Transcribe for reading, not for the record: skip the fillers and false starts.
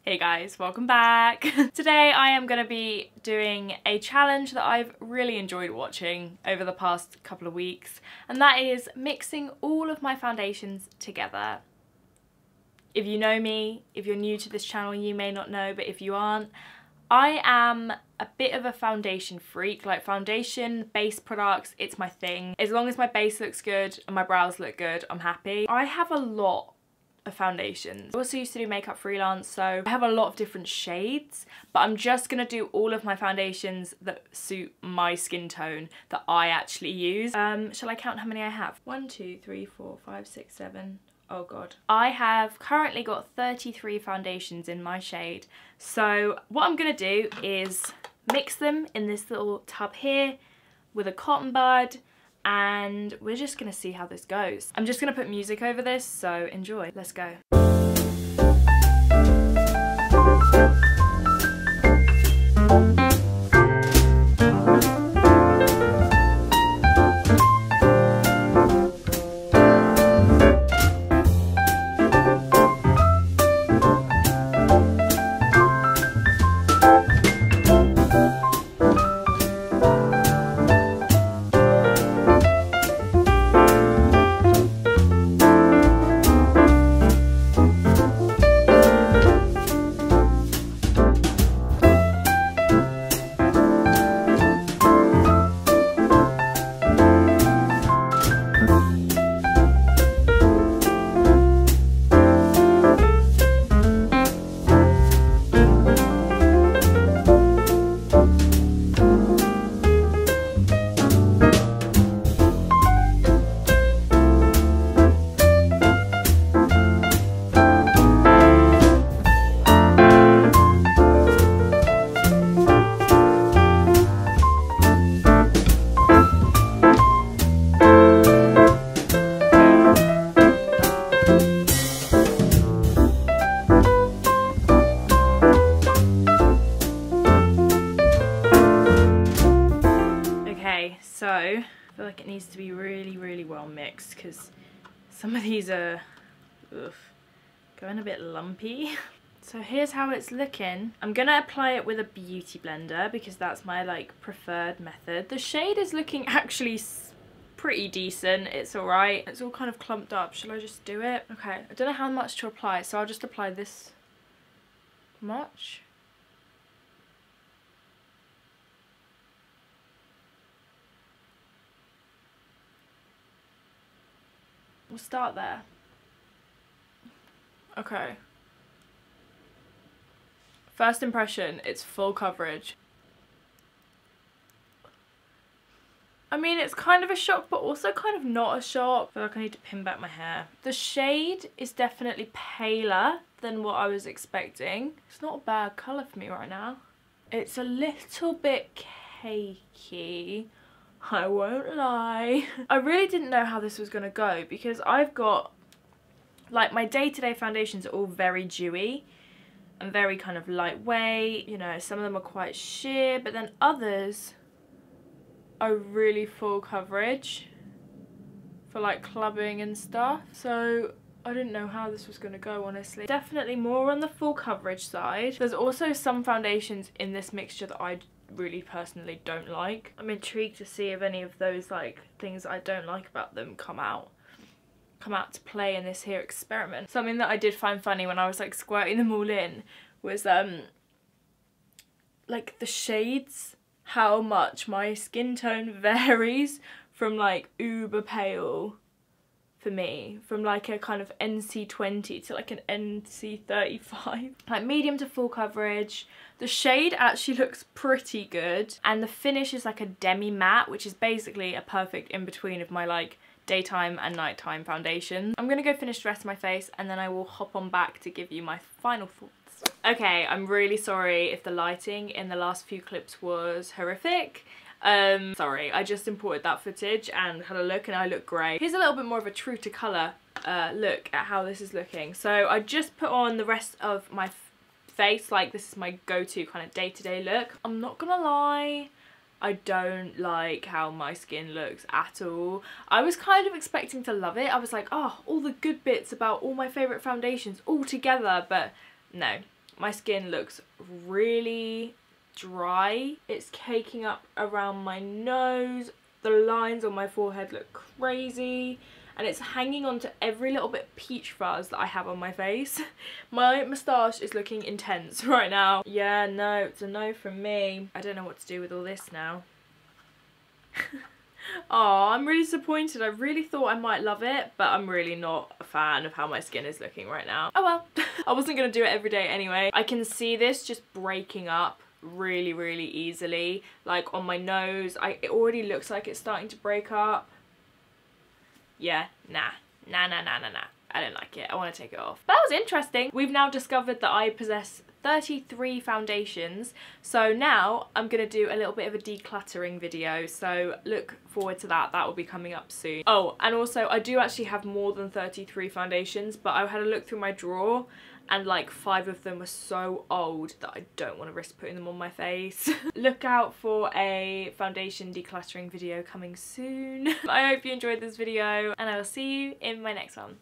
Hey guys, welcome back. Today I am going to be doing a challenge that I've really enjoyed watching over the past couple of weeks, and that is mixing all of my foundations together. If you know me, if you're new to this channel, you may not know, but if you aren't, I am a bit of a foundation freak. Like, foundation, base products, it's my thing. As long as my base looks good and my brows look good, I'm happy. I have a lot of foundations. I also used to do makeup freelance, so I have a lot of different shades, but I'm just gonna do all of my foundations that suit my skin tone that I actually use. Shall I count how many I have? 1, 2, 3, 4, 5, 6, 7. Oh god. I have currently got 33 foundations in my shade. So what I'm gonna do is mix them in this little tub here with a cotton bud, and we're just gonna see how this goes. I'm just gonna put music over this, so enjoy. Let's go. So I feel like it needs to be really well mixed because some of these are going a bit lumpy. So here's how it's looking. I'm gonna apply it with a beauty blender because that's my preferred method. The shade is looking actually pretty decent. It's alright. It's all kind of clumped up. Shall I just do it? Okay, I don't know how much to apply, so I'll just apply this much. We'll start there. Okay. First impression, it's full coverage. I mean, it's kind of a shock, but also kind of not a shock. I feel like I need to pin back my hair. The shade is definitely paler than what I was expecting. It's not a bad colour for me right now. It's a little bit cakey, I won't lie. I really didn't know how this was gonna go because I've got, my day-to-day foundations are all very dewy and very kind of lightweight. You know, some of them are quite sheer, but then others are really full coverage for clubbing and stuff. So I didn't know how this was gonna go, honestly. Definitely more on the full coverage side. There's also some foundations in this mixture that I really personally don't like. I'm intrigued to see if any of those things I don't like about them come out to play in this here experiment. Something that I did find funny when I was squirting them all in was the shades, how much my skin tone varies from uber pale for me, from a kind of NC20 to an NC35. Medium to full coverage. The shade actually looks pretty good, and the finish is a demi matte, which is basically a perfect in between of my daytime and nighttime foundation. I'm gonna go finish the rest of my face and then I will hop on back to give you my final thoughts. Okay, I'm really sorry if the lighting in the last few clips was horrific. Sorry, I just imported that footage and had a look and I look great. Here's a little bit more of a true to colour look at how this is looking. So I just put on the rest of my face, this is my go-to kind of day-to-day look. I'm not gonna lie, I don't like how my skin looks at all. I was kind of expecting to love it. I was like, oh, all the good bits about all my favourite foundations all together, but no. my skin looks really dry. It's caking up around my nose. The lines on my forehead look crazy. And it's hanging onto every little bit of peach fuzz that I have on my face. My moustache is looking intense right now. Yeah, no, it's a no from me. I don't know what to do with all this now. Oh, I'm really disappointed. I really thought I might love it, but I'm really not a fan of how my skin is looking right now. Oh well. I wasn't gonna do it every day anyway. I can see this just breaking up really easily. Like on my nose, it already looks like it's starting to break up. Yeah, nah. I don't like it. I want to take it off. But that was interesting. We've now discovered that I possess 33 foundations. So now I'm going to do a little bit of a decluttering video. So look forward to that. That will be coming up soon. Oh, and also I do actually have more than 33 foundations, but I had a look through my drawer and like 5 of them were so old that I don't want to risk putting them on my face. Look out for a foundation decluttering video coming soon. I hope you enjoyed this video and I will see you in my next one.